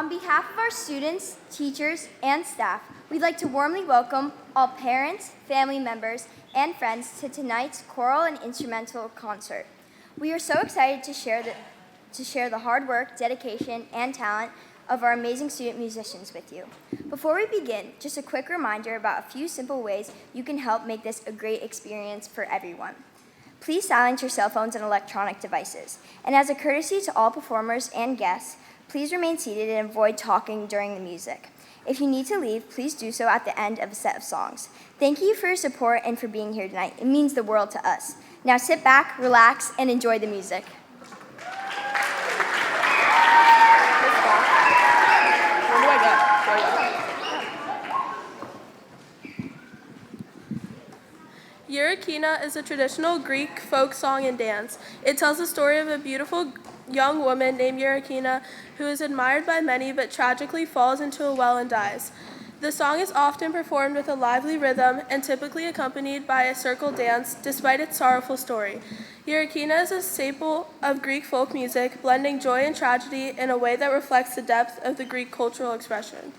On behalf of our students, teachers, and staff, we'd like to warmly welcome all parents, family members, and friends to tonight's choral and instrumental concert. We are so excited to share the hard work, dedication, and talent of our amazing student musicians with you. Before we begin, just a quick reminder about a few simple ways you can help make this a great experience for everyone. Please silence your cell phones and electronic devices. And as a courtesy to all performers and guests, please remain seated and avoid talking during the music. If you need to leave, please do so at the end of a set of songs. Thank you for your support and for being here tonight. It means the world to us. Now sit back, relax, and enjoy the music. Euryarchia is a traditional Greek folk song and dance. It tells the story of a beautiful young woman named Euryarchia who is admired by many but tragically falls into a well and dies. The song is often performed with a lively rhythm and typically accompanied by a circle dance despite its sorrowful story. Euryarchia is a staple of Greek folk music, blending joy and tragedy in a way that reflects the depth of the Greek cultural expression.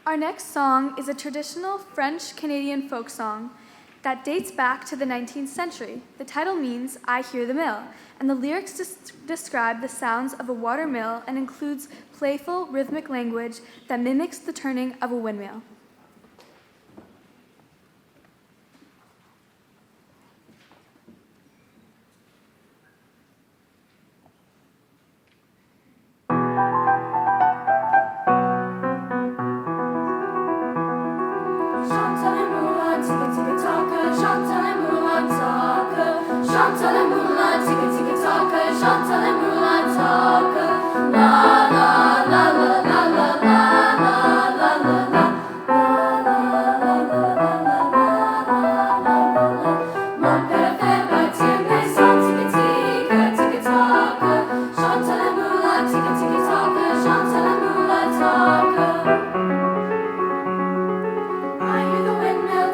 Our next song is a traditional French-Canadian folk song that dates back to the 19th century. The title means "I Hear the Mill," and the lyrics describe the sounds of a water mill and includes playful, rhythmic language that mimics the turning of a windmill. I hear the windmill,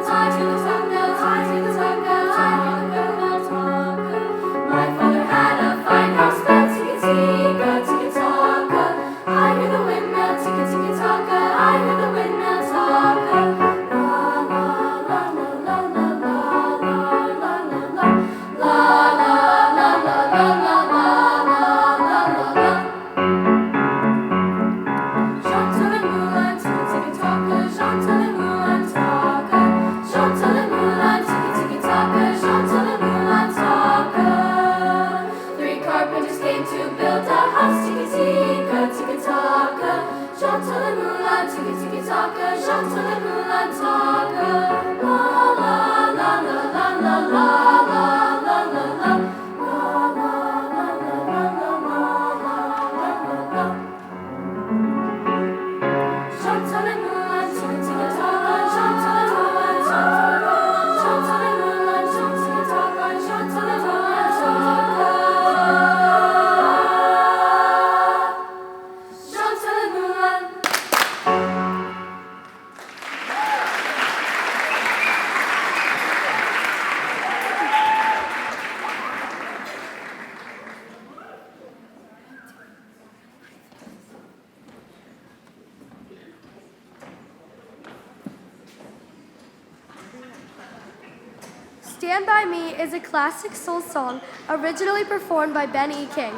I hear the Stand By Me is a classic soul song originally performed by Ben E. King,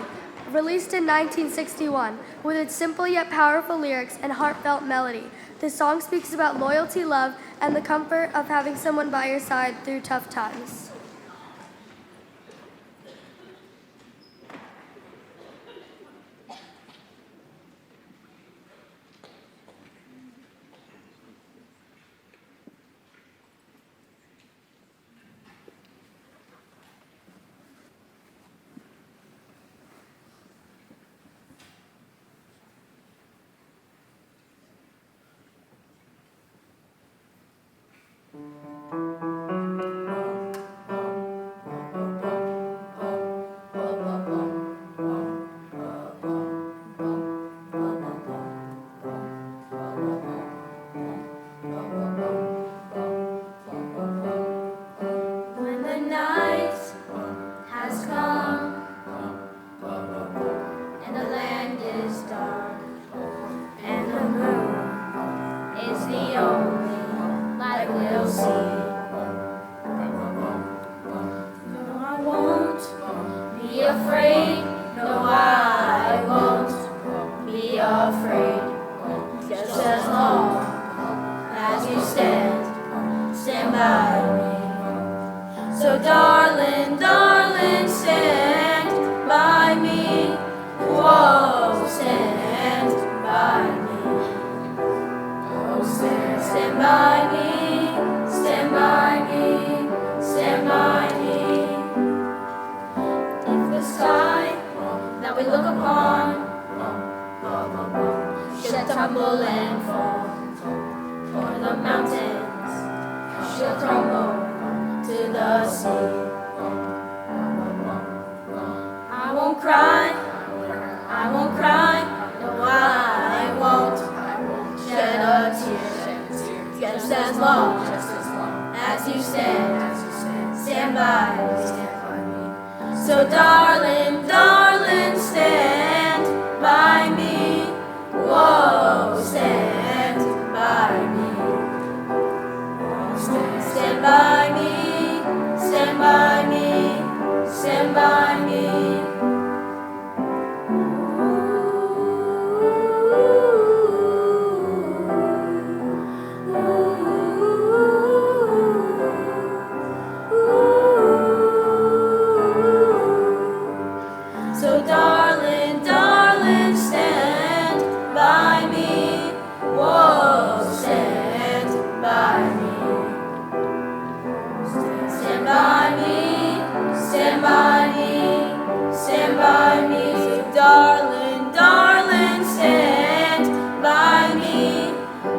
released in 1961. With its simple yet powerful lyrics and heartfelt melody, the song speaks about loyalty, love, and the comfort of having someone by your side through tough times. When the night has come and the land is dark and the moon is the only light we'll see. No, I won't be afraid. No, I won't be afraid. Just as long as you stand by me. So darling, darling, stand by me. Whoa, stand by me. Oh, stand by me, stand by me, stand by me. If the sky that we look upon should tumble and fall, or the mountains should crumble to the sea, I won't cry, I won't cry, no, I won't shed a tear, just as long as you stand by me. So darling, darling, stand by me. Whoa, stand by me. Stand by me, stand by me, stand by me. So darling, darling, stand by me. Whoa, stand by me. Stand by me, stand by me, stand by me. So darling, darling, stand by me.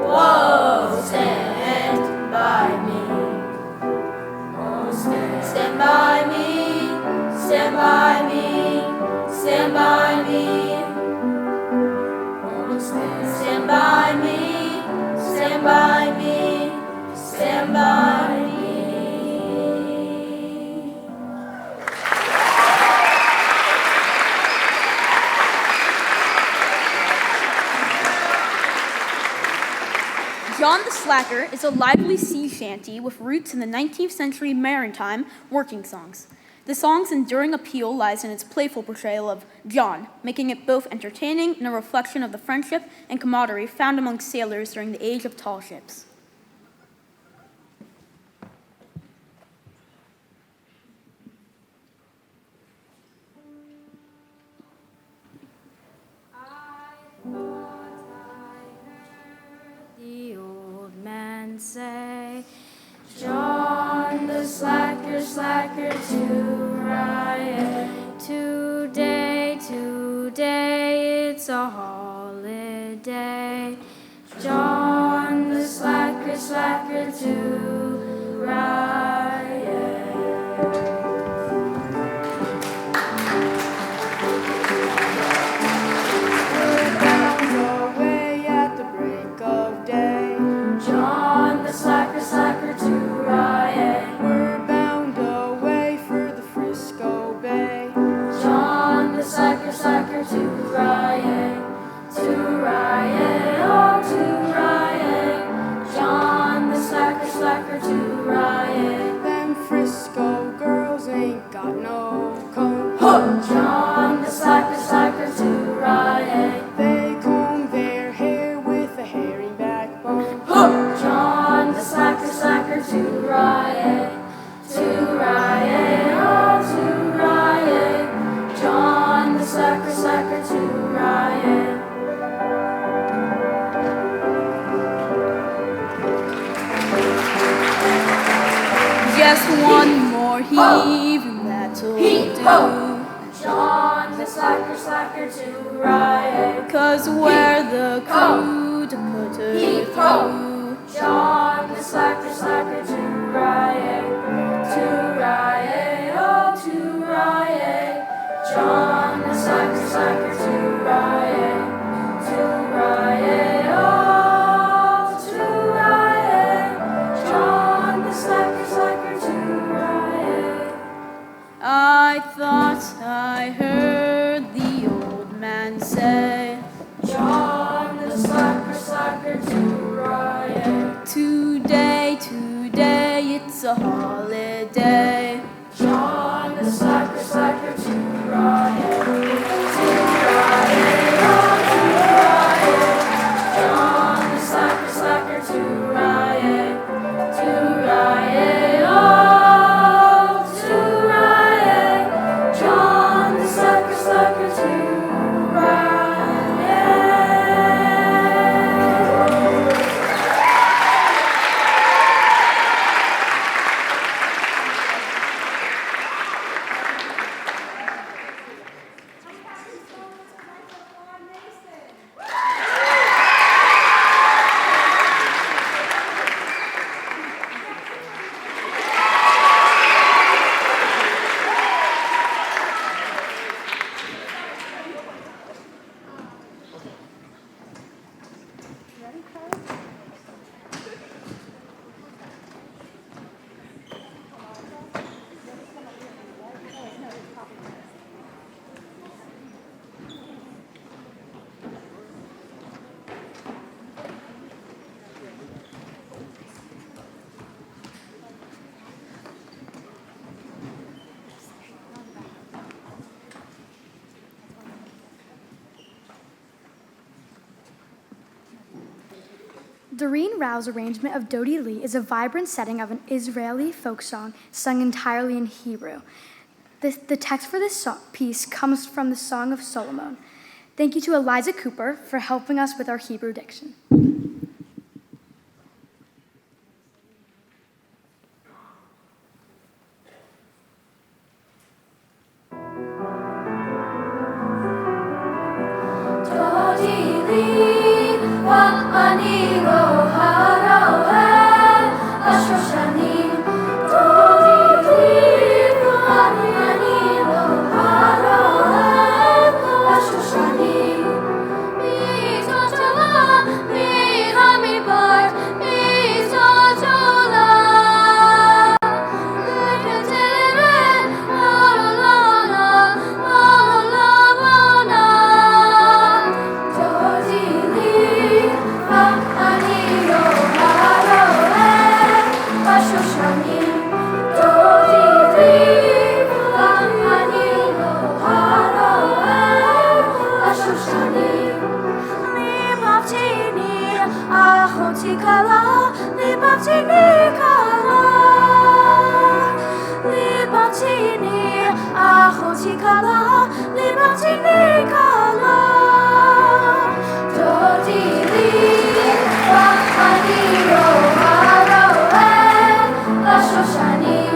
Whoa, stand by me. Oh, stand by me, stand by me, stand by me. Oh, stand by me, stand by me, stand by me. John the Slacker is a lively sea shanty with roots in the 19th century maritime working songs. The song's enduring appeal lies in its playful portrayal of John, making it both entertaining and a reflection of the friendship and camaraderie found among sailors during the age of tall ships. The old slacker to riot. Today, today, it's a holiday. John the slacker, slacker to riot. We're bound away at the break of day. John the slacker, slacker to riot. We're bound away for the Frisco Bay. John the slacker, slacker to riot. To riot, oh to riot. John the slacker, slacker to riot. Them Frisco girls ain't got no comb. John the slacker, slacker to riot. They comb their hair with a hairy backbone. John the slacker, slacker to riot. To riot, oh to riot. John the slacker, slacker to riot. Just one more heave and that'll do. John the slacker, slacker to riot. 'Cause we're the crew to put her through. John the slacker, slacker to riot. To riot, oh to riot. John the slacker, slacker to riot. To riot, oh to riot. John the slacker, slacker to riot. I thought I heard the old man say, John the slacker, slacker to riot. today, today, it's a holiday. John the slacker, slacker to riot. To riot, oh to riot. John the slacker, slacker to riot. To riot, oh to riot. John the slacker, slacker to riot. Doreen Rao's arrangement of Dodie Lee is a vibrant setting of an Israeli folk song sung entirely in Hebrew. The text for this piece comes from the Song of Solomon. Thank you to Eliza Cooper for helping us with our Hebrew diction. Shoshanim,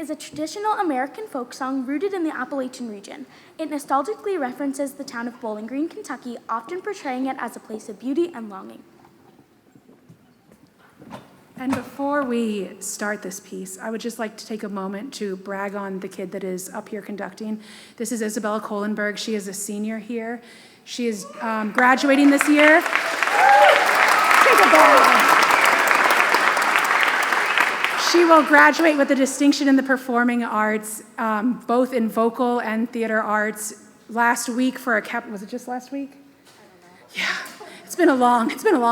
is a traditional American folk song rooted in the Appalachian region. It nostalgically references the town of Bowling Green, Kentucky, often portraying it as a place of beauty and longing. And before we start this piece, I would just like to take a moment to brag on the kid that is up here conducting. This is Isabella Kohlenberg. She is a senior here. She is graduating this year. Take a bow. She will graduate with a distinction in the performing arts, both in vocal and theater arts. Last week for a was it just last week? Yeah, it's been a long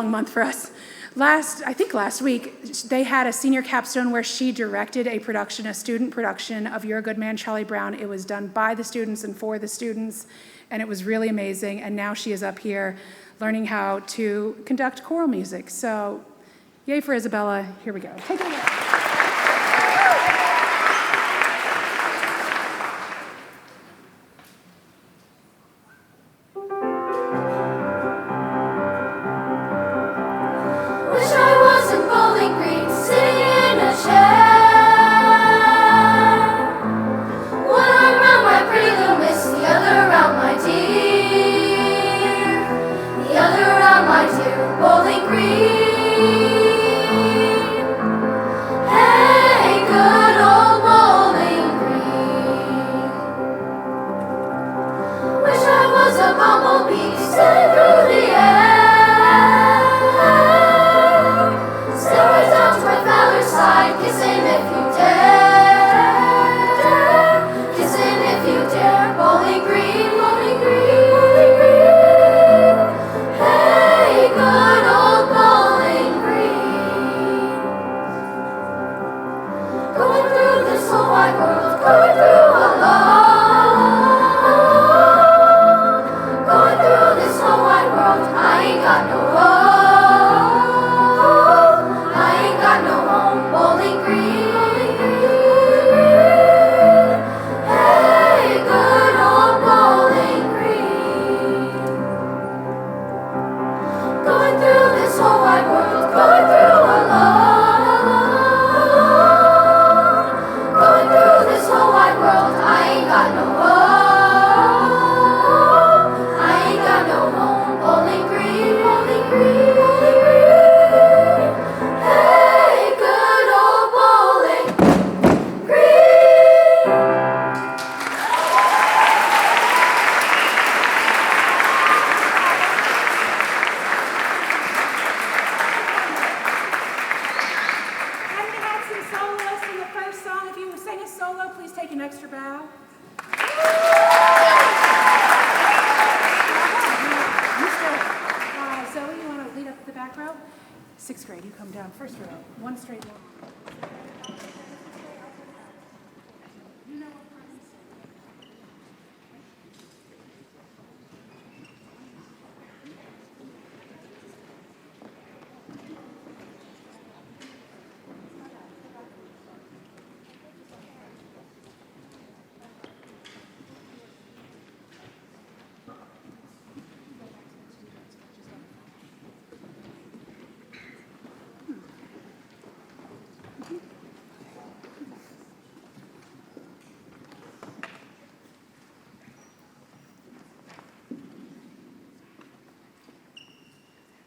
month for us. I think last week, they had a senior capstone where she directed a student production of You're a Good Man, Charlie Brown. It was done by the students and for the students, and it was really amazing. And now she is up here learning how to conduct choral music. So, yay for Isabella. Here we go. Take it away.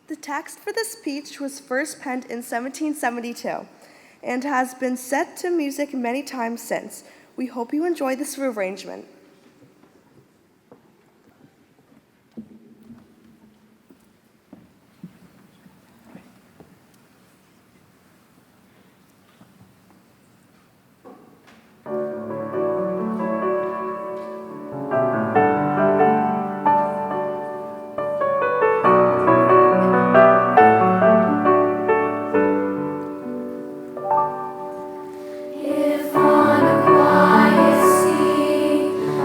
The text for this speech was first penned in 1772 and has been set to music many times since. We hope you enjoy this rearrangement. If on a quiet sea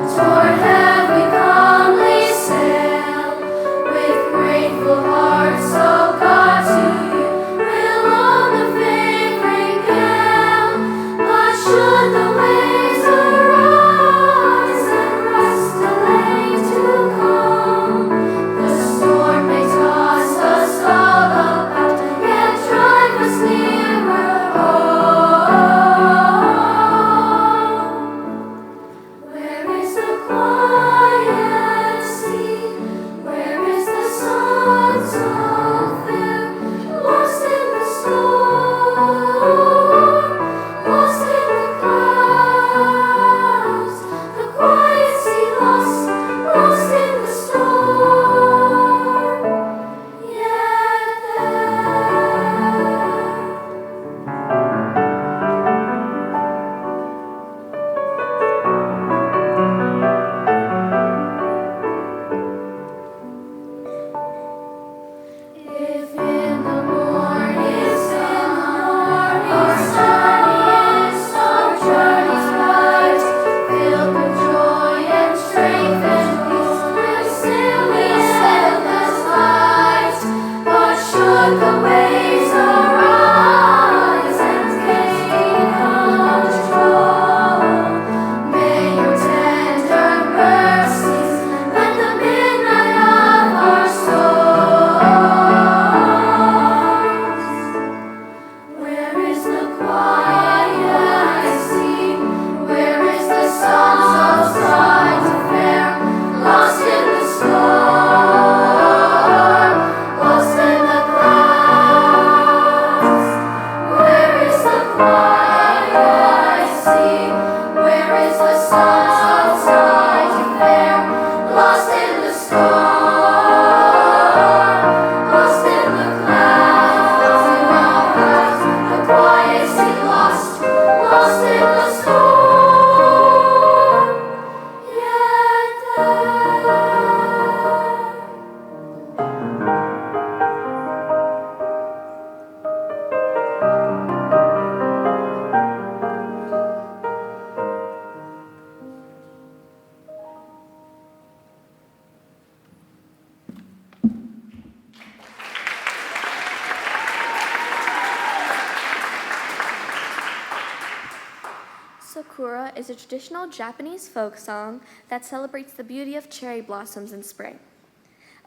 Sakura is a traditional Japanese folk song that celebrates the beauty of cherry blossoms in spring.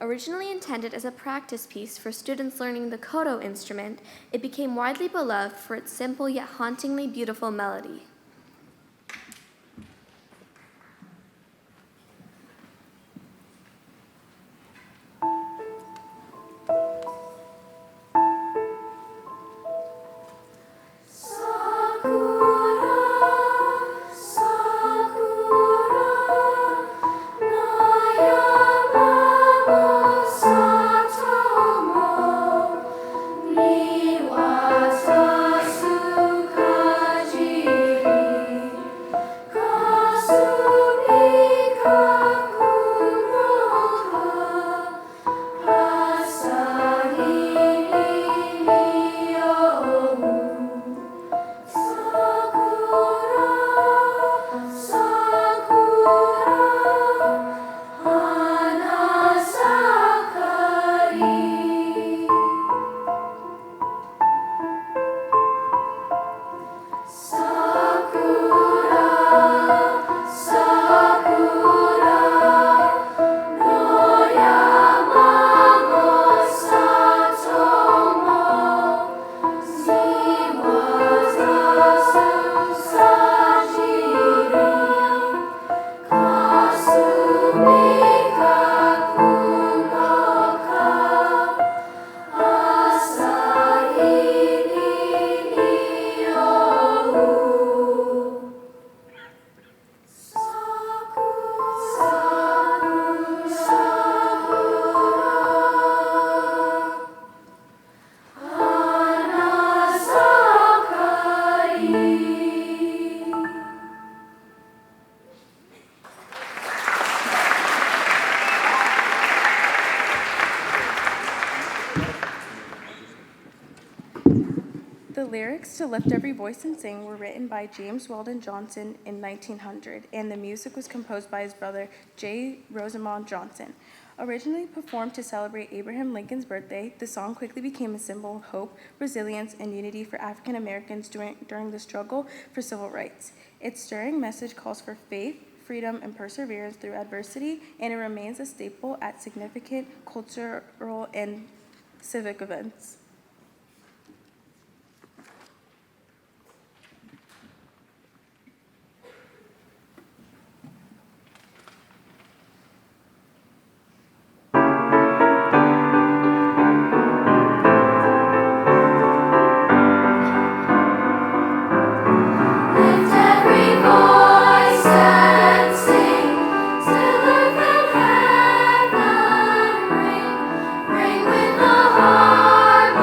Originally intended as a practice piece for students learning the koto instrument, it became widely beloved for its simple yet hauntingly beautiful melody. The lyrics to Lift Every Voice and Sing were written by James Weldon Johnson in 1900, and the music was composed by his brother, J. Rosamond Johnson. Originally performed to celebrate Abraham Lincoln's birthday, the song quickly became a symbol of hope, resilience, and unity for African Americans during the struggle for civil rights. Its stirring message calls for faith, freedom, and perseverance through adversity, and it remains a staple at significant cultural and civic events. Ring with the harp.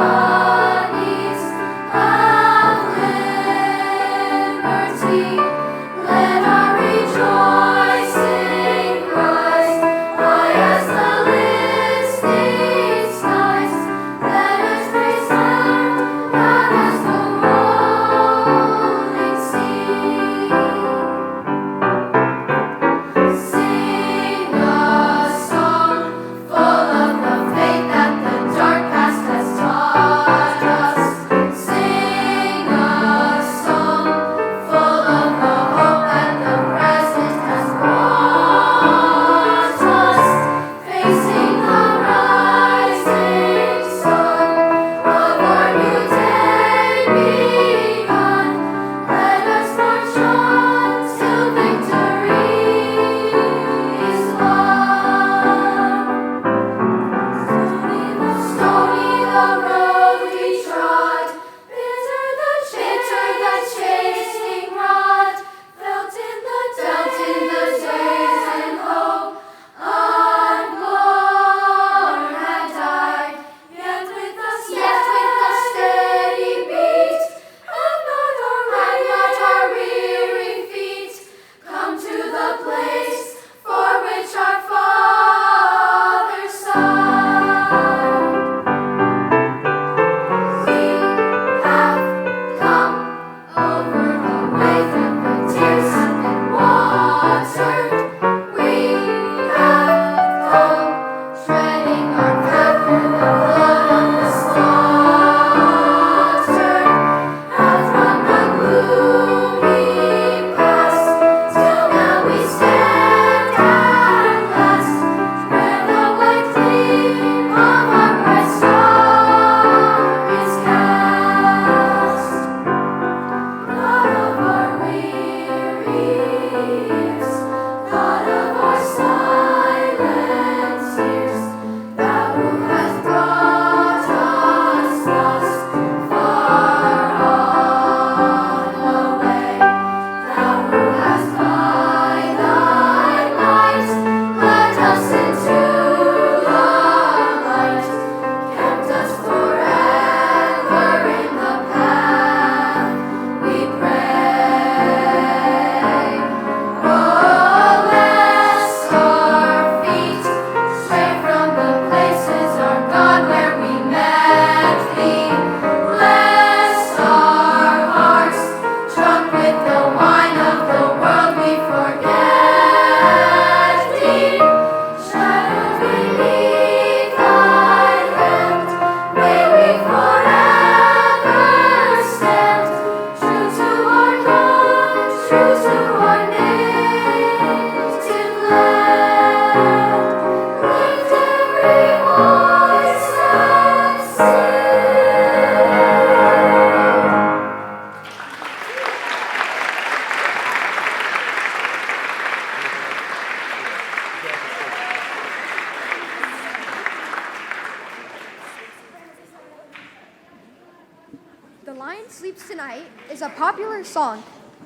The Lion Sleeps Tonight is a popular song.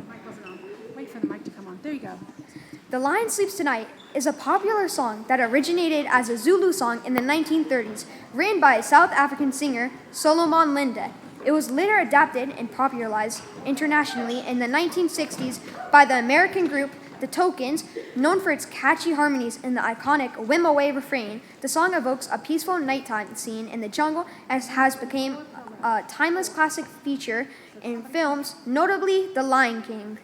Mic wasn't on. Wait for the mic to come on. There you go. The Lion Sleeps Tonight is a popular song that originated as a Zulu song in the 1930s, written by a South African singer, Solomon Linde. It was later adapted and popularized internationally in the 1960s by the American group The Tokens. Known for its catchy harmonies and the iconic Whim Away refrain, the song evokes a peaceful nighttime scene in the jungle and has become a timeless classic feature in films, notably The Lion King.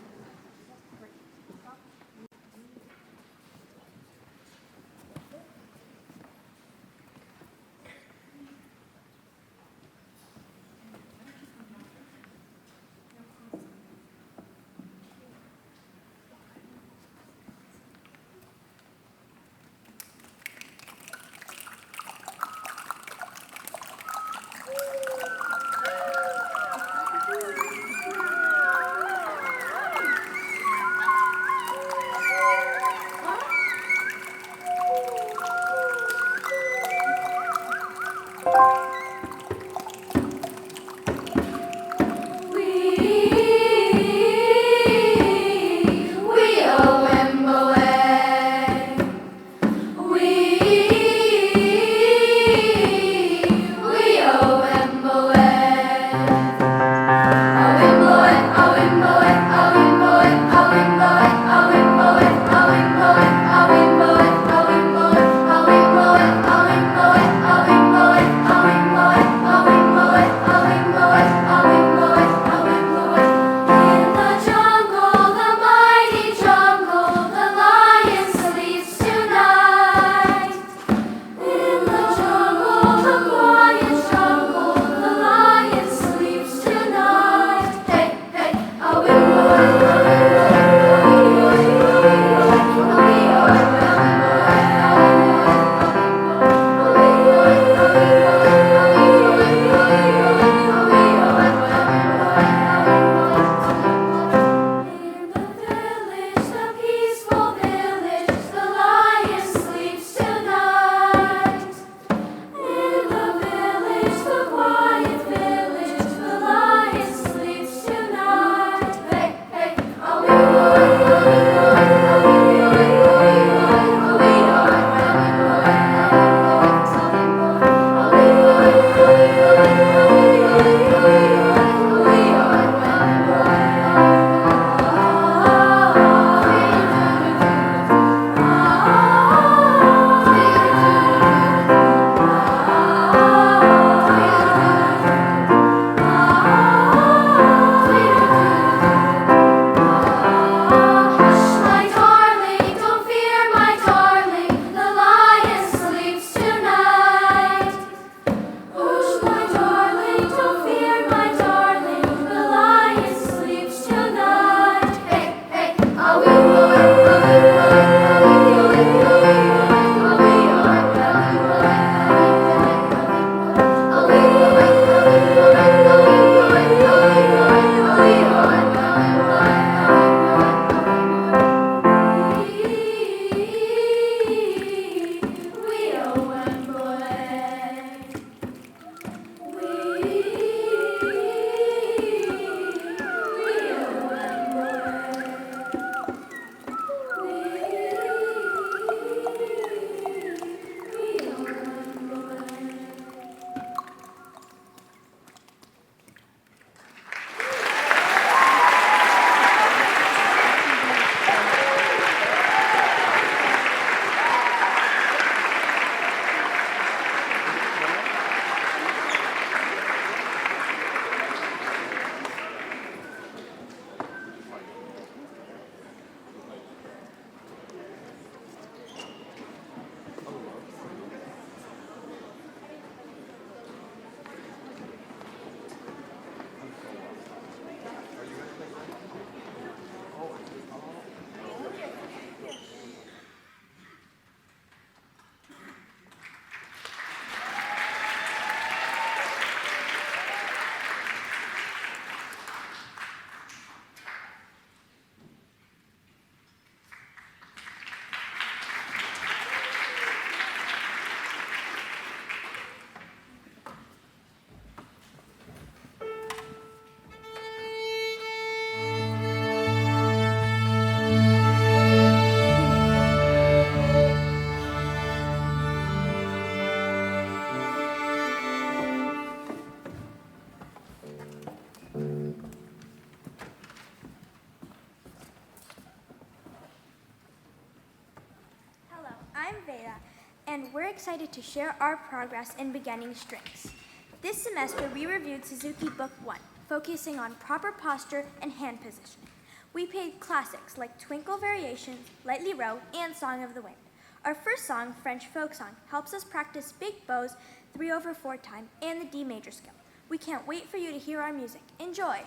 and we're excited to share our progress in beginning strings. This semester, we reviewed Suzuki Book 1, focusing on proper posture and hand positioning. We played classics like Twinkle Variations, Lightly Row, and Song of the Wind. Our first song, French Folk Song, helps us practice big bows 3/4 time and the D major scale. We can't wait for you to hear our music. Enjoy!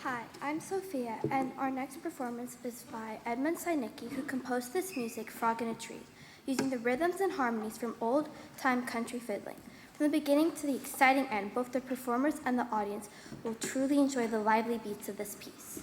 Hi, I'm Sophia, and our next performance is by Edmund Synicki, who composed this music, Frog in a Tree, using the rhythms and harmonies from old-time country fiddling. From the beginning to the exciting end, both the performers and the audience will truly enjoy the lively beats of this piece.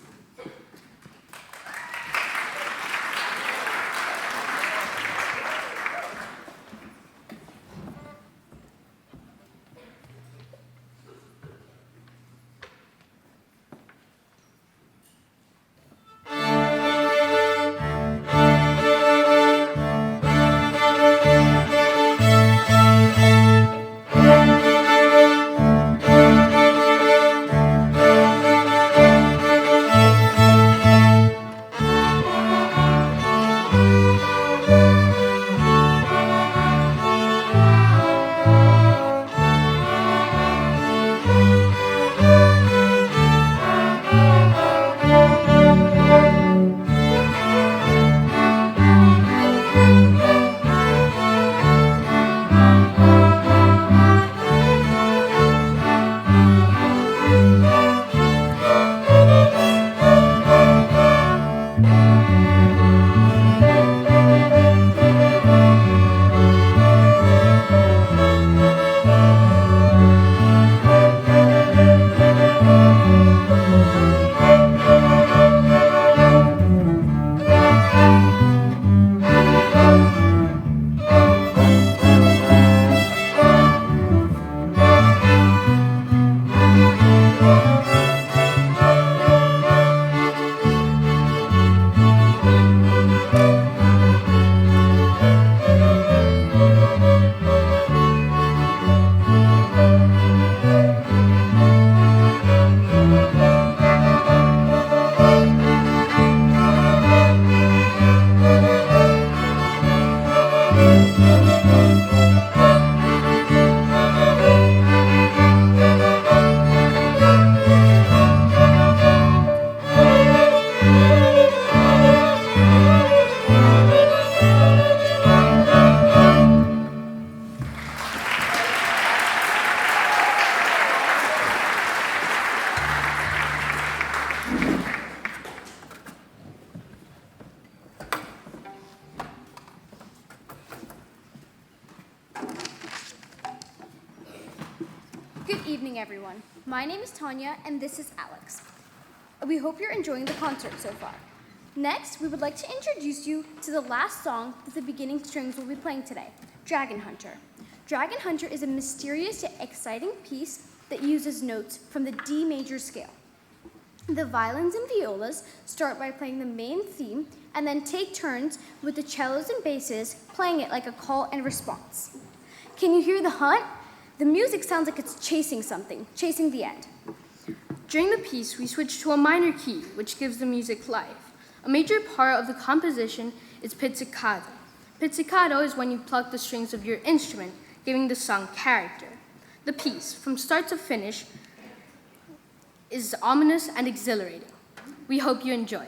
Good evening, everyone. My name is Tanya, and this is Alex. We hope you're enjoying the concert so far. Next, we would like to introduce you to the last song that the beginning strings will be playing today, Dragon Hunter. Dragon Hunter is a mysterious yet exciting piece that uses notes from the D major scale. The violins and violas start by playing the main theme and then take turns with the cellos and basses playing it like a call and response. Can you hear the hunt? The music sounds like it's chasing something, chasing the end. During the piece, we switch to a minor key, which gives the music life. A major part of the composition is pizzicato. Pizzicato is when you pluck the strings of your instrument, giving the song character. The piece, from start to finish, is ominous and exhilarating. We hope you enjoy.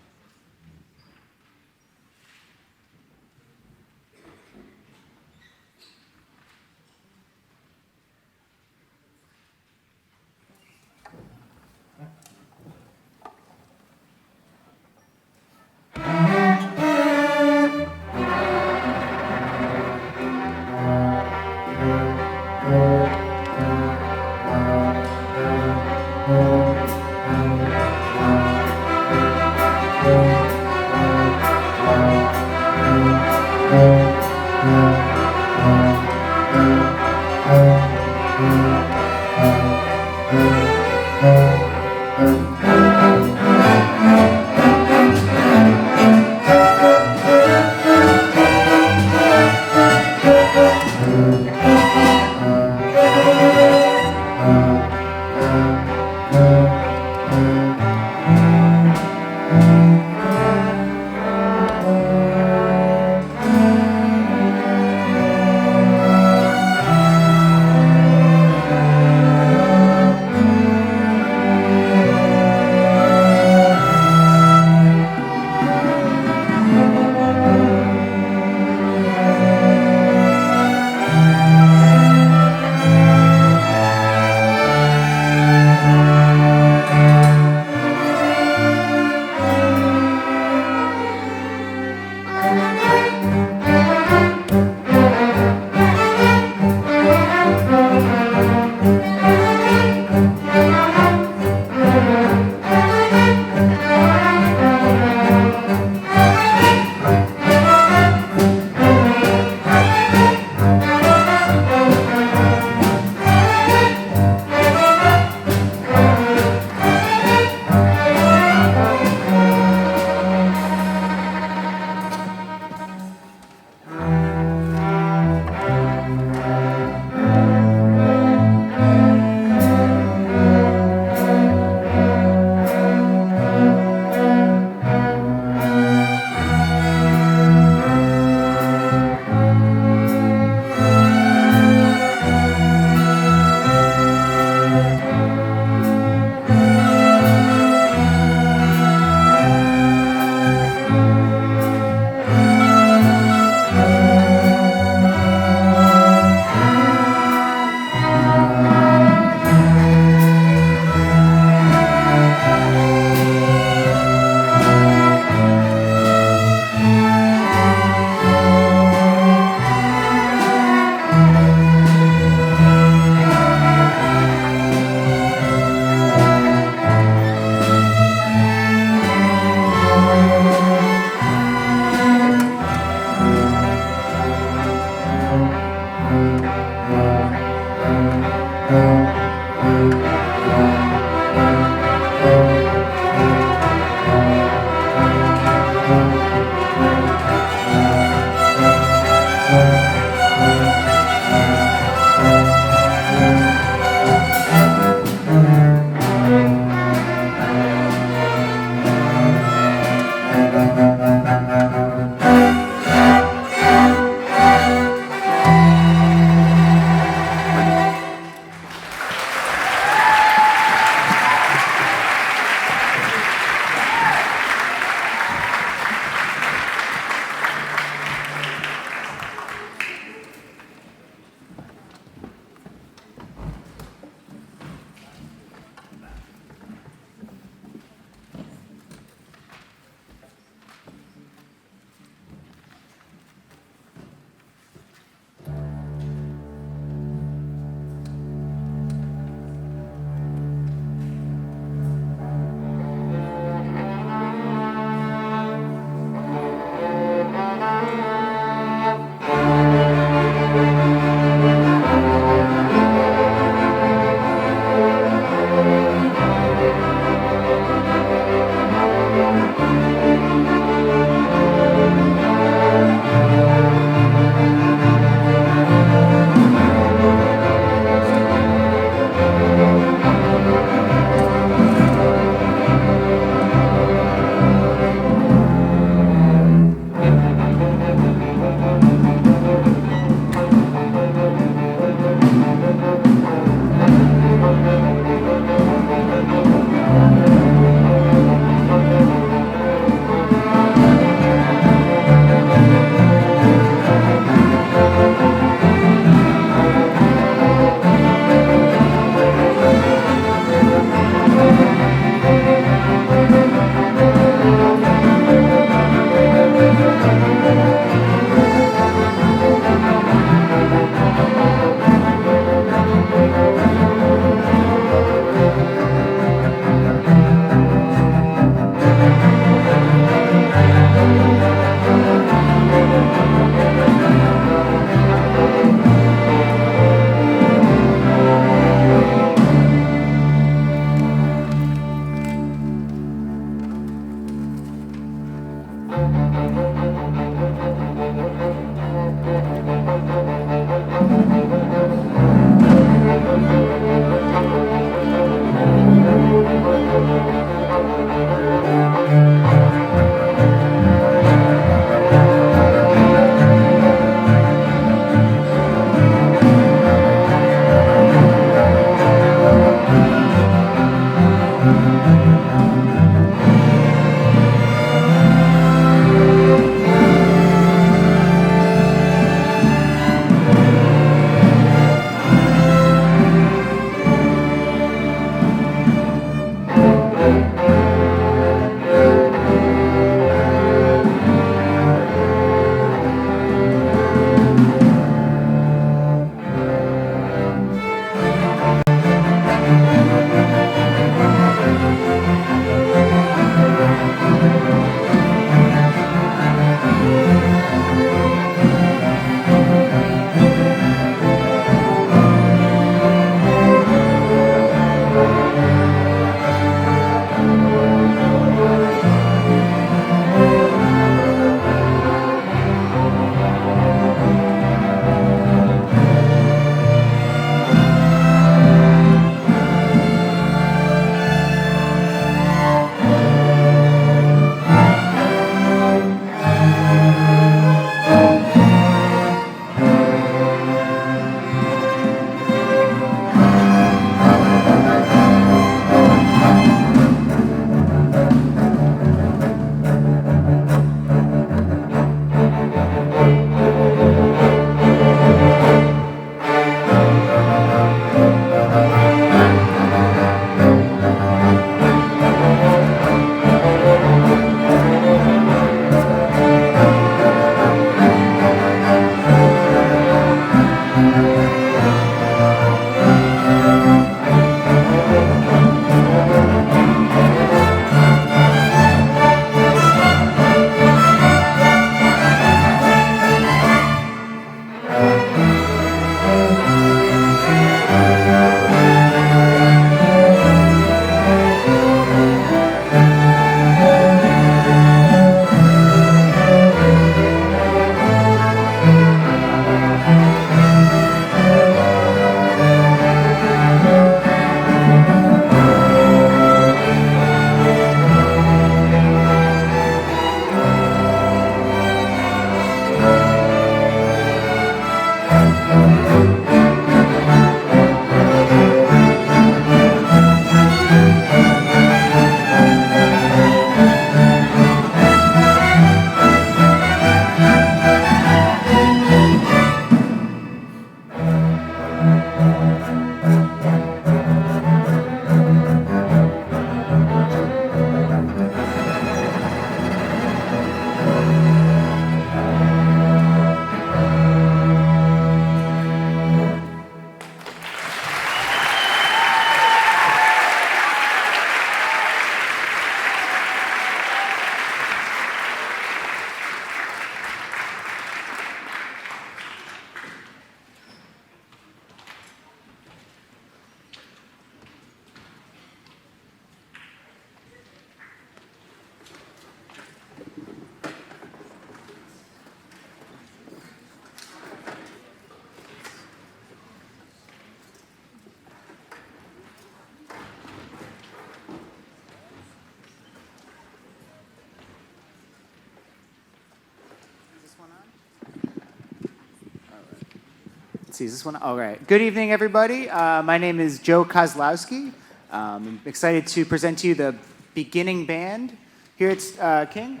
see, is this one? All right. Good evening, everybody. My name is Joe Kozlowski. I'm excited to present to you the beginning band here at King.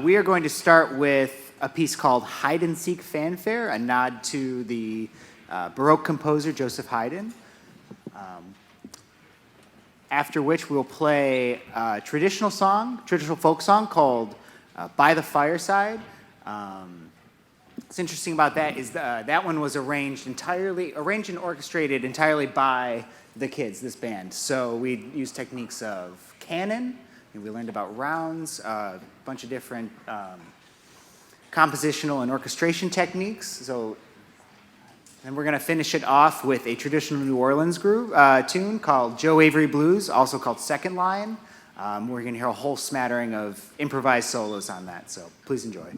We are going to start with a piece called Hide and Seek Fanfare, a nod to the Baroque composer Joseph Haydn. After which we'll play a traditional folk song called By the Fireside. What's interesting about that is that one was arranged and orchestrated entirely by the kids, this band. So we used techniques of canon, and we learned about rounds, a bunch of different compositional and orchestration techniques. And we're going to finish it off with a traditional New Orleans tune called Joe Avery Blues, also called Second Line. We're going to hear a whole smattering of improvised solos on that, so please enjoy.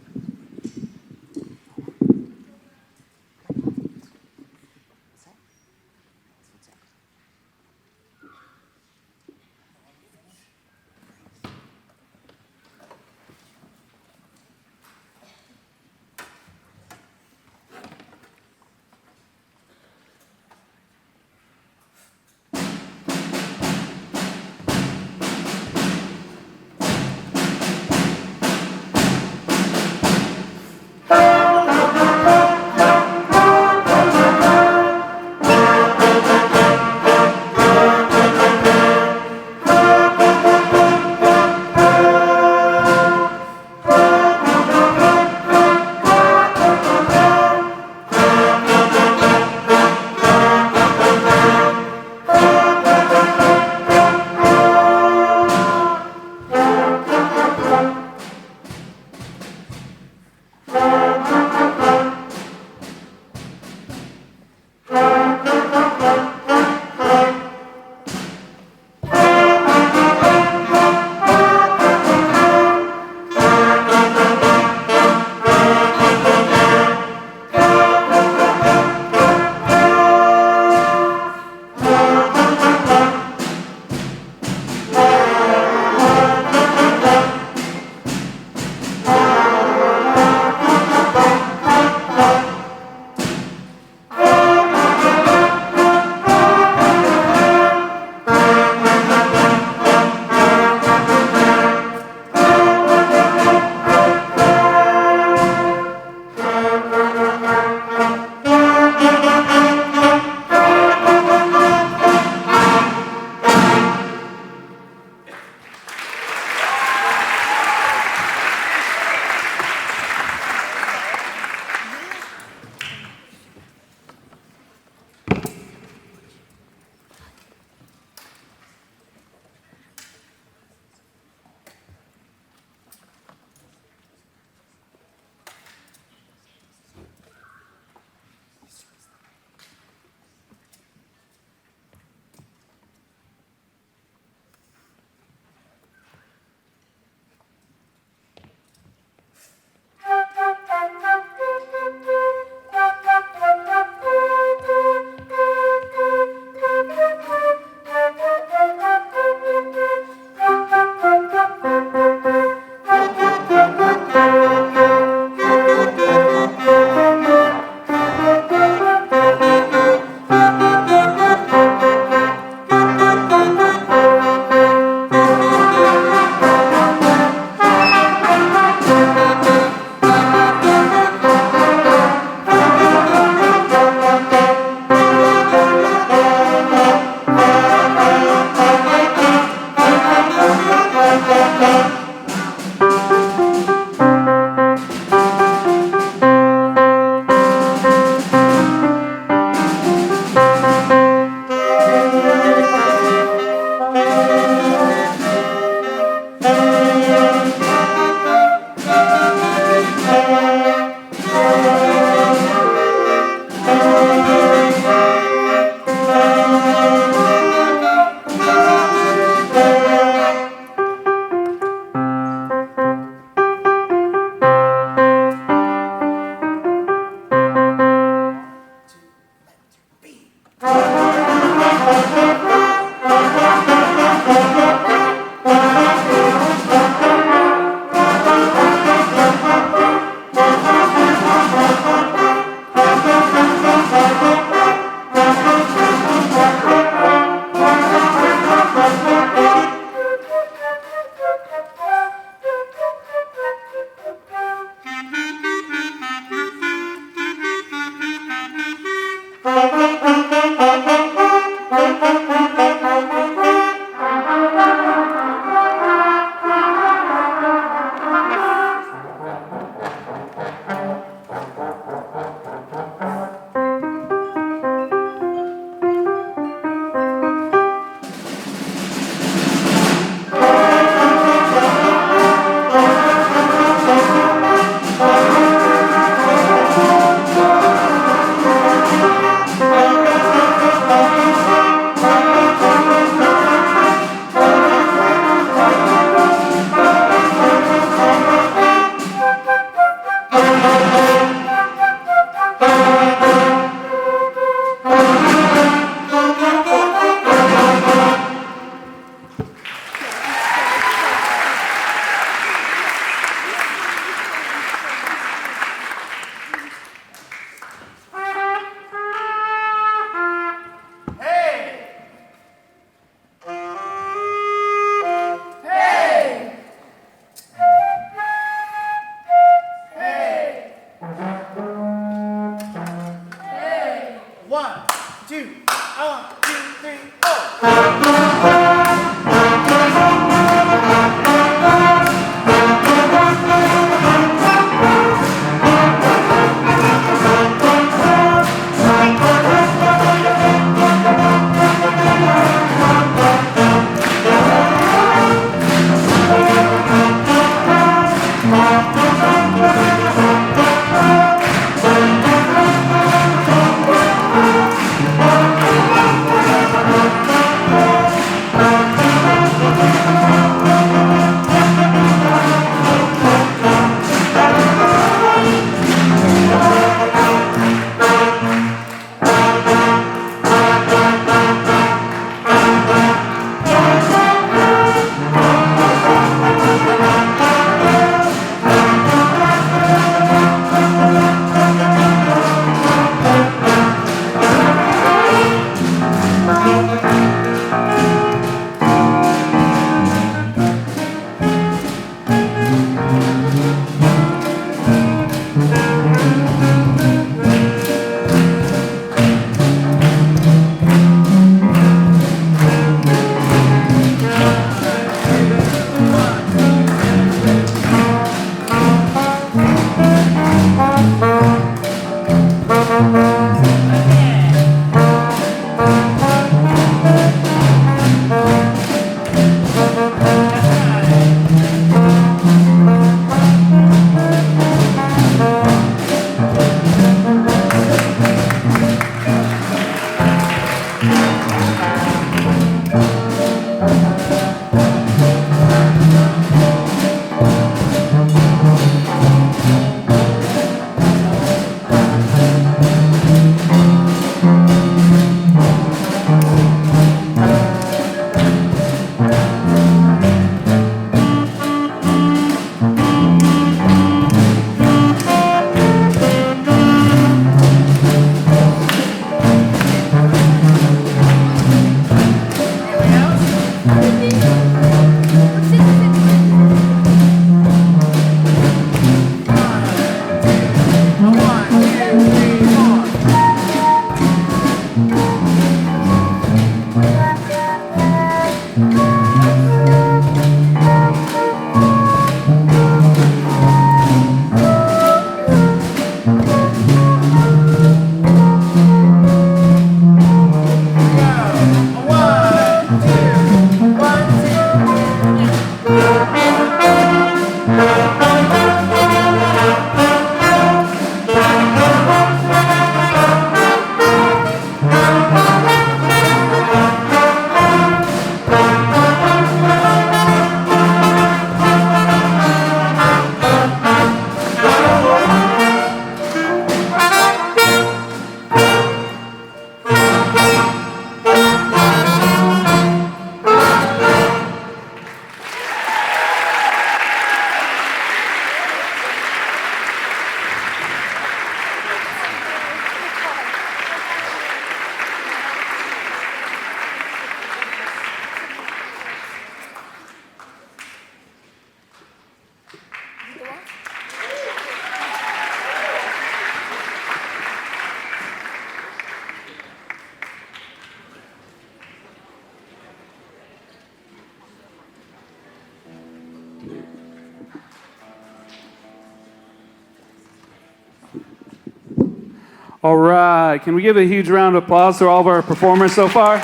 All right, can we give a huge round of applause to all of our performers so far?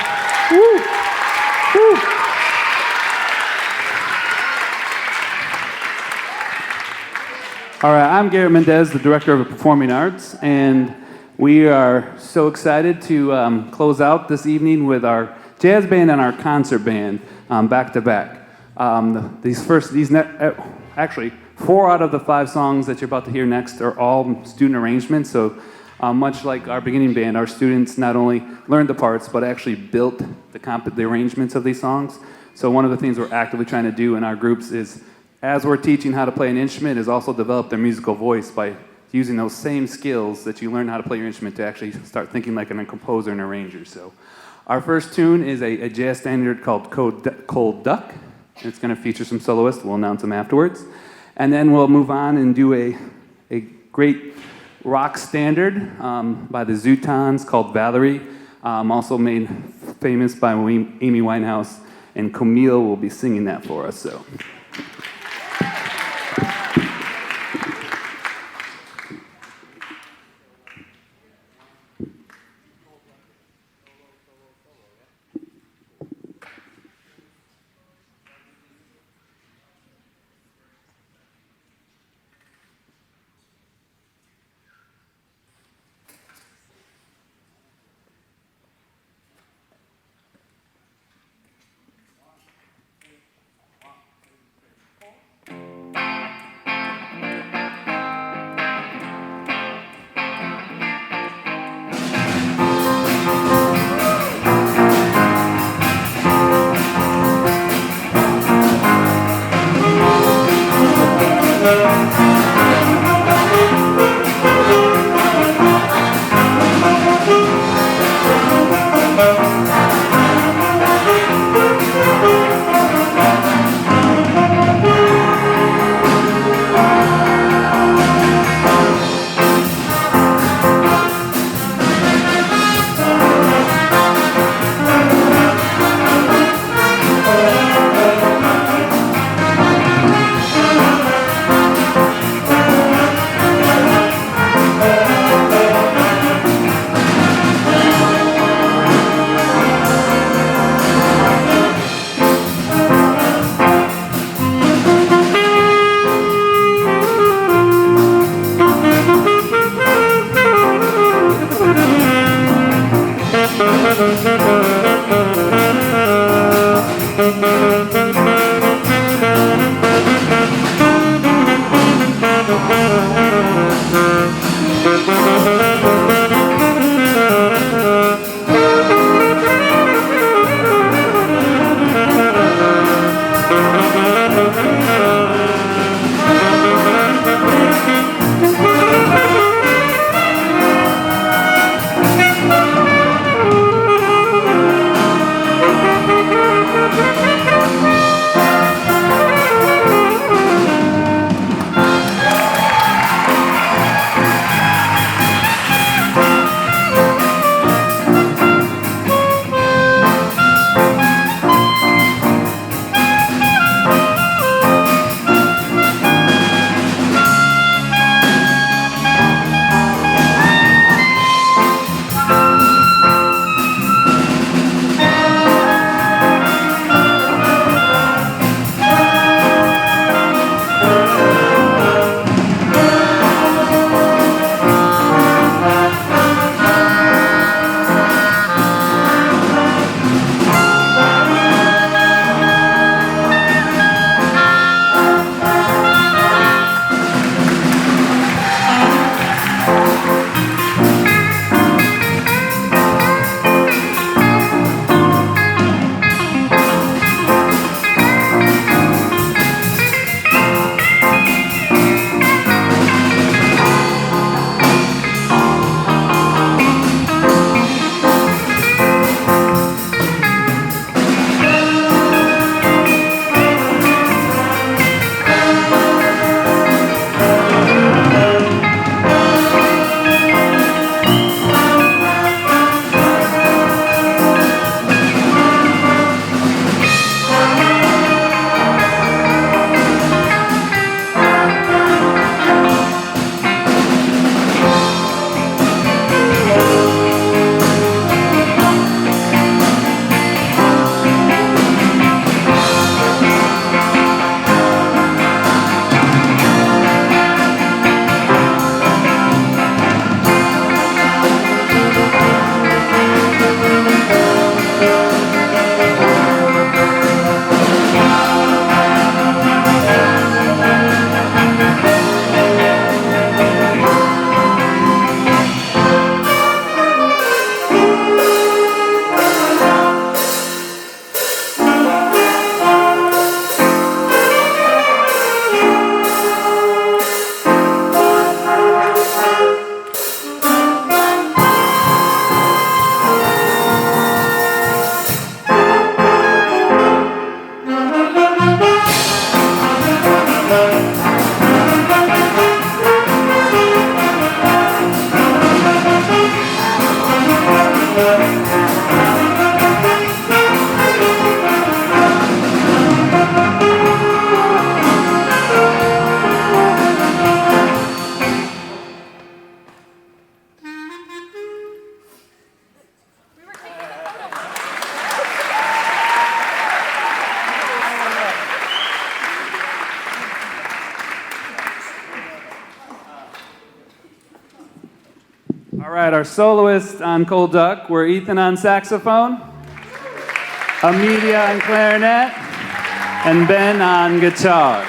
Woo. Woo. All right, I'm Garrett Mendez, the Director of Performing Arts, and we are so excited to close out this evening with our jazz band and our concert band back to back. Actually, 4 out of the 5 songs that you're about to hear next are all student arrangements, so much like our beginning band, our students not only learned the parts, but actually built the arrangements of these songs. So one of the things we're actively trying to do in our groups is, as we're teaching how to play an instrument, is also develop their musical voice by using those same skills that you learn how to play your instrument to actually start thinking like a composer and arranger. So our first tune is a jazz standard called Cold Duck. It's going to feature some soloists. We'll announce them afterwards. And then we'll move on and do a great rock standard by the Zootons called Valerie, also made famous by Amy Winehouse, and Camille will be singing that for us. So. All right, our soloists on Cold Duck were Ethan on saxophone, Amelia on clarinet, and Ben on guitar.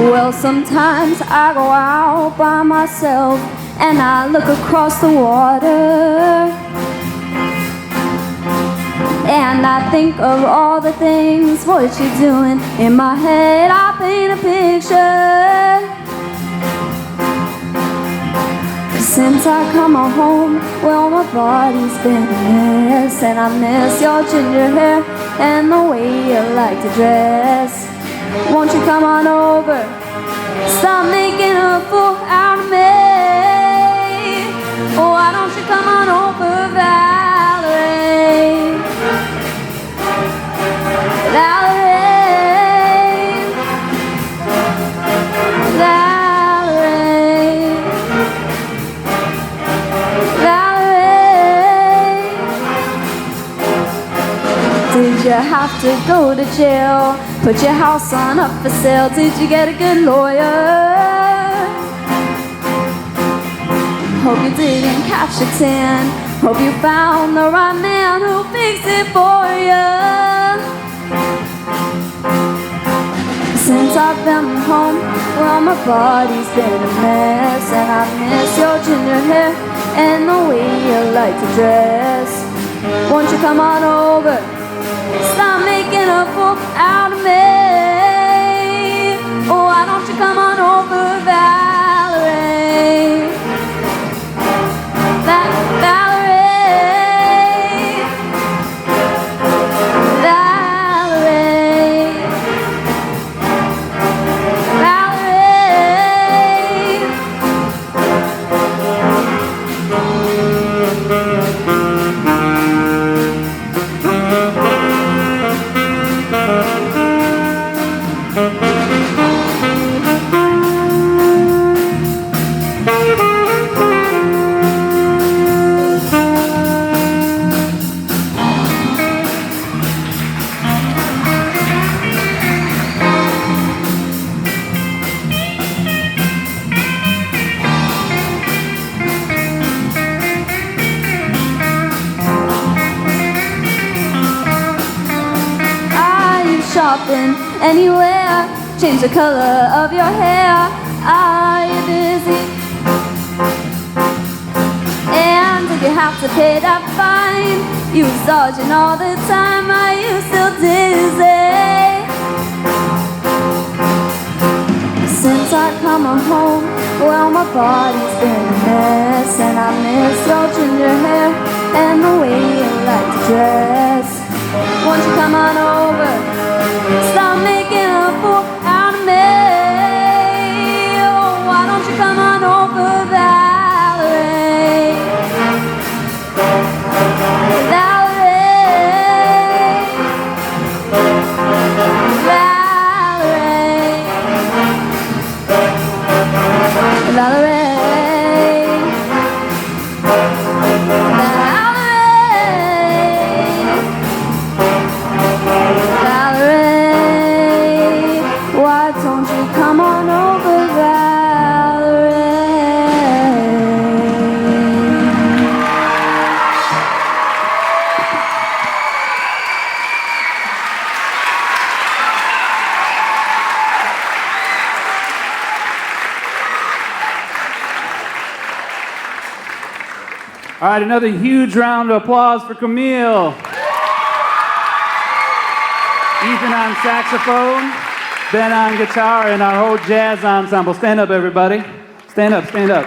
Well, sometimes I go out by myself and I look across the water, and I think of all the things what you're doing. In my head I paint a picture. Since I come home, well, my body's been a mess, and I miss your ginger hair and the way you like to dress. Won't you come on over? Stop making a fool out of me. Oh, why don't you come on over, Valerie? Valerie, Valerie, Valerie. Did you have to go to jail? Put your house on up for sale? Did you get a good lawyer? Hope you didn't catch a tan. Hope you found the right man who'll fix it for you. Since I've been home, well, my body's been a mess, and I miss your ginger hair and the way you like to dress. Won't you come on over? Stop making a fool out of me. Oh, why don't you come on over, Valerie? Valerie, Valerie, shopping anywhere, change the color of your hair. Are you busy? And if you have to pay that fine, you was dodging all the time. Are you still dizzy? Since I come home, well, my body's been a mess, and I miss your ginger hair and the way you like to dress. Won't you come on over? Stop making a fool out of me. Oh, why don't you come on over, Valerie? Valerie, Valerie, Valerie. Valerie, All right, another huge round of applause for Camille. Ethan on saxophone, Ben on guitar, and our whole jazz ensemble. Stand up, everybody. Stand up, stand up.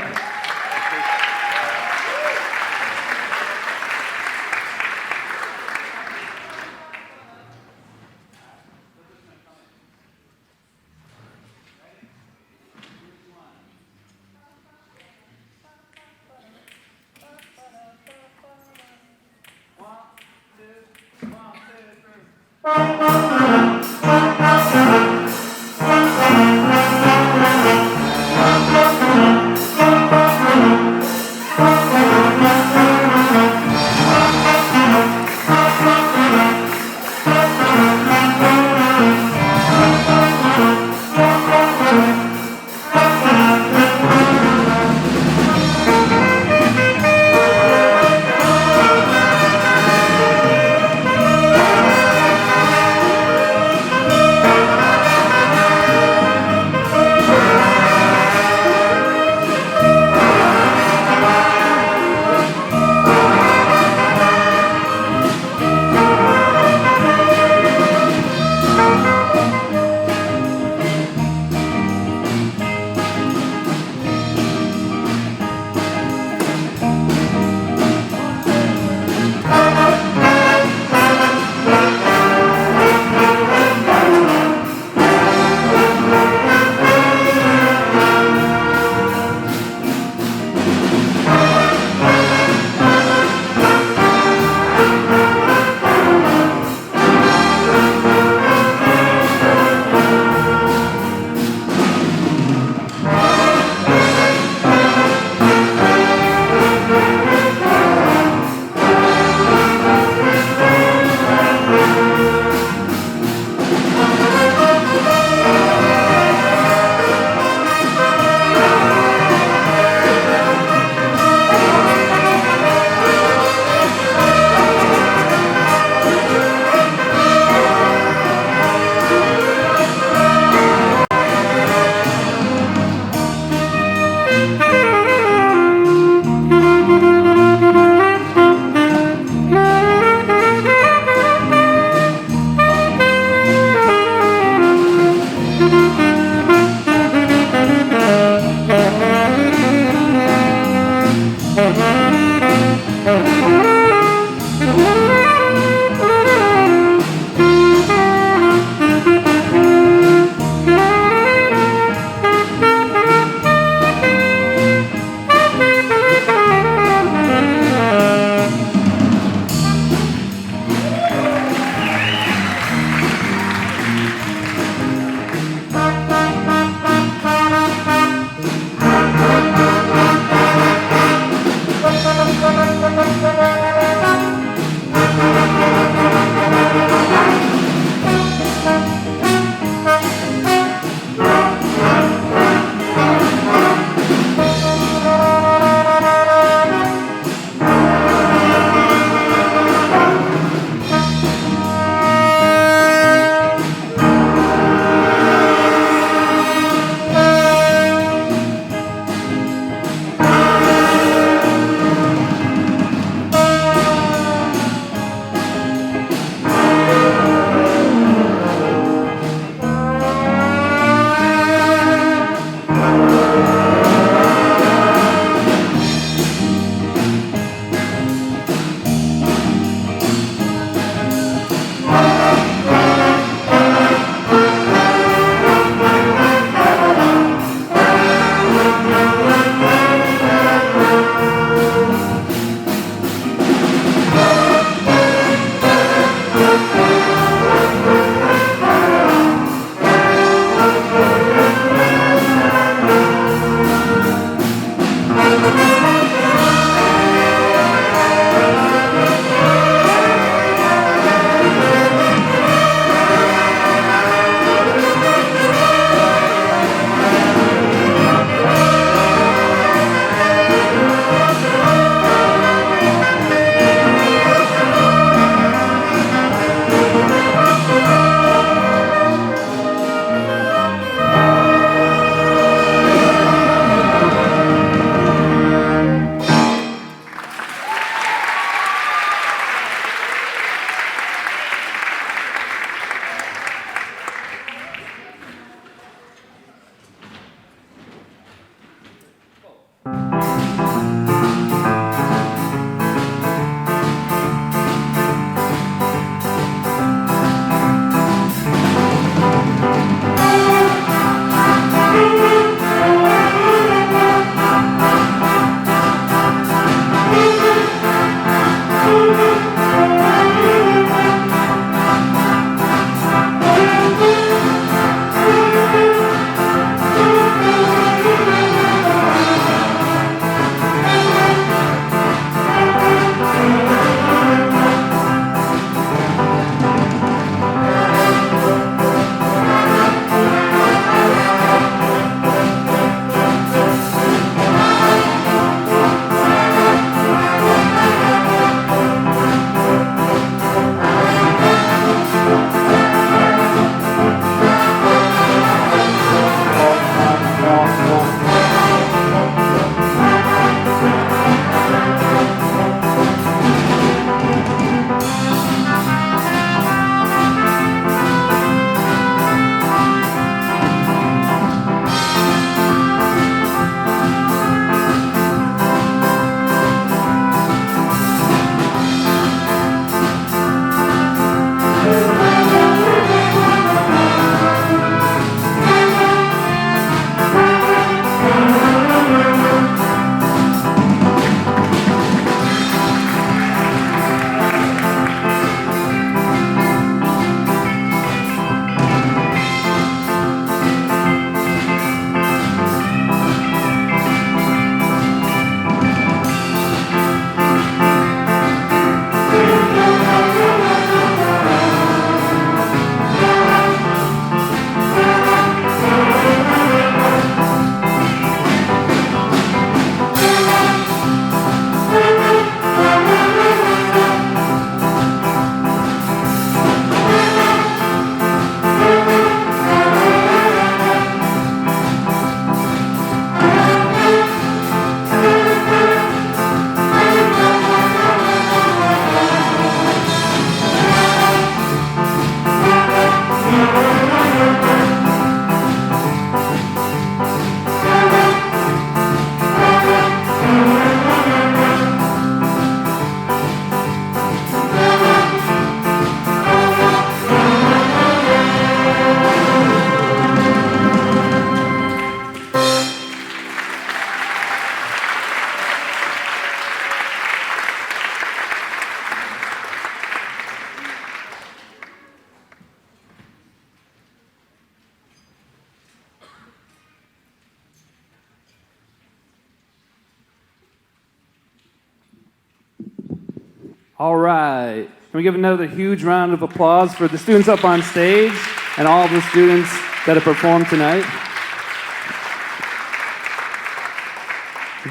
All right. Can we give another huge round of applause for the students up on stage and all the students that have performed tonight?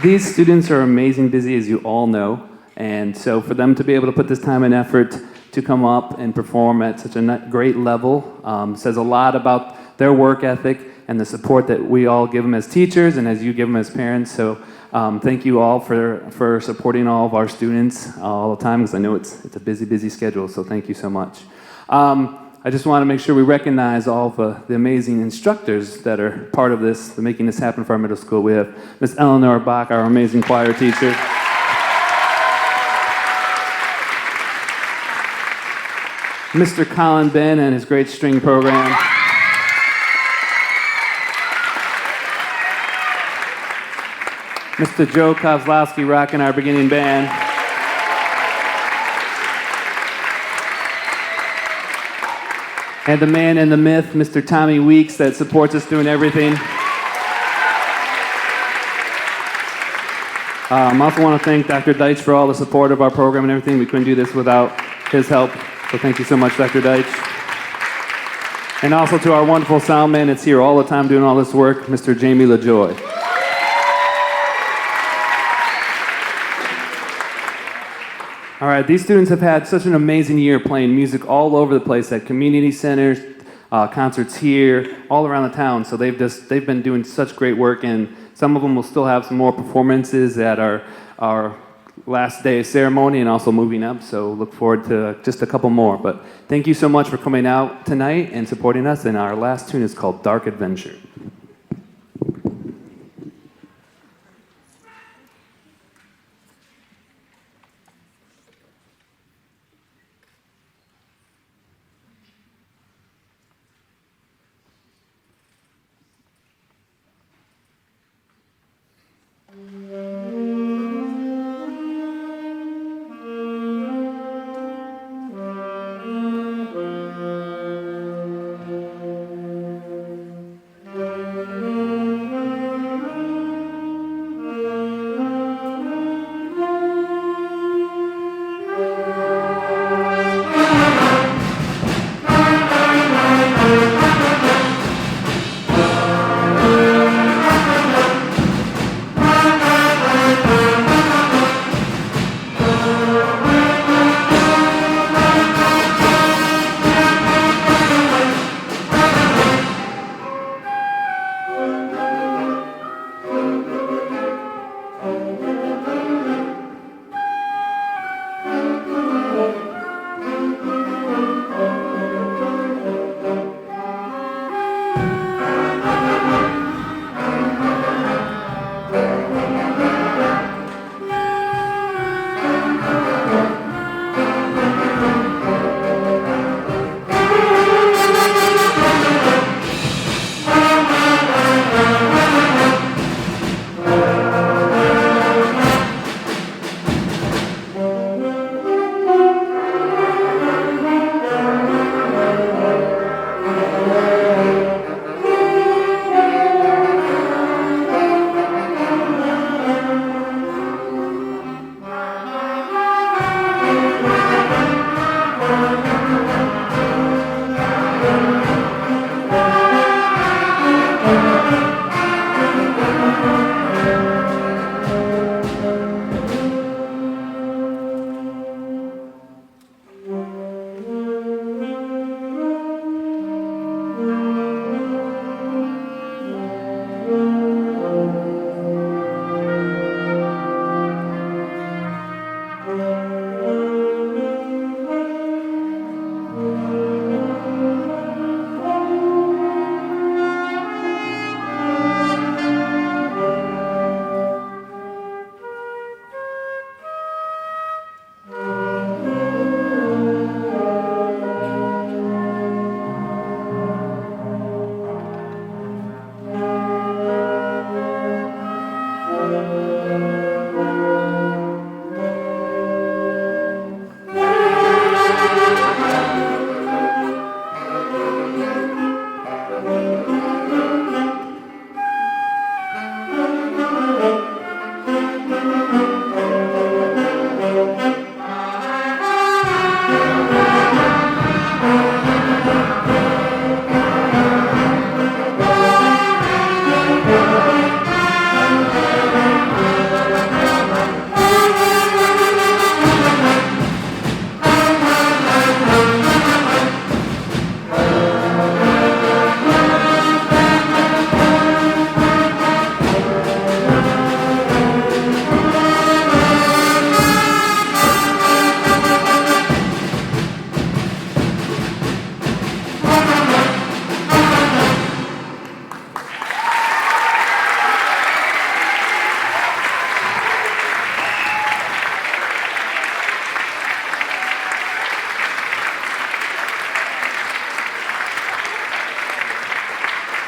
These students are amazing busy, as you all know, and so for them to be able to put this time and effort to come up and perform at such a great level says a lot about their work ethic and the support that we all give them as teachers and as you give them as parents. So thank you all for supporting all of our students all the time, because I know it's a busy schedule, so thank you so much. I just want to make sure we recognize all of the amazing instructors that are part of this, making this happen for our middle school. We have Miss Eleanor Bach, our amazing choir teacher. Mr. Colin Ben and his great string program. Mr. Joe Kozlowski rocking our beginning band. And the man and the myth, Mr. Tommy Weeks, that supports us doing everything. I also want to thank Dr. Deitch for all the support of our program and everything. We couldn't do this without his help. So thank you so much, Dr. Deitch. And also to our wonderful sound man that's here all the time doing all this work, Mr. Jamie LaJoy. All right, these students have had such an amazing year playing music all over the place at community centers, concerts here, all around the town. So they've been doing such great work, and some of them will still have some more performances at our last day of ceremony and also moving up. So look forward to just a couple more. But thank you so much for coming out tonight and supporting us. And our last tune is called Dark Adventure.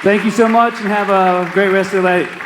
Thank you so much and have a great rest of the night.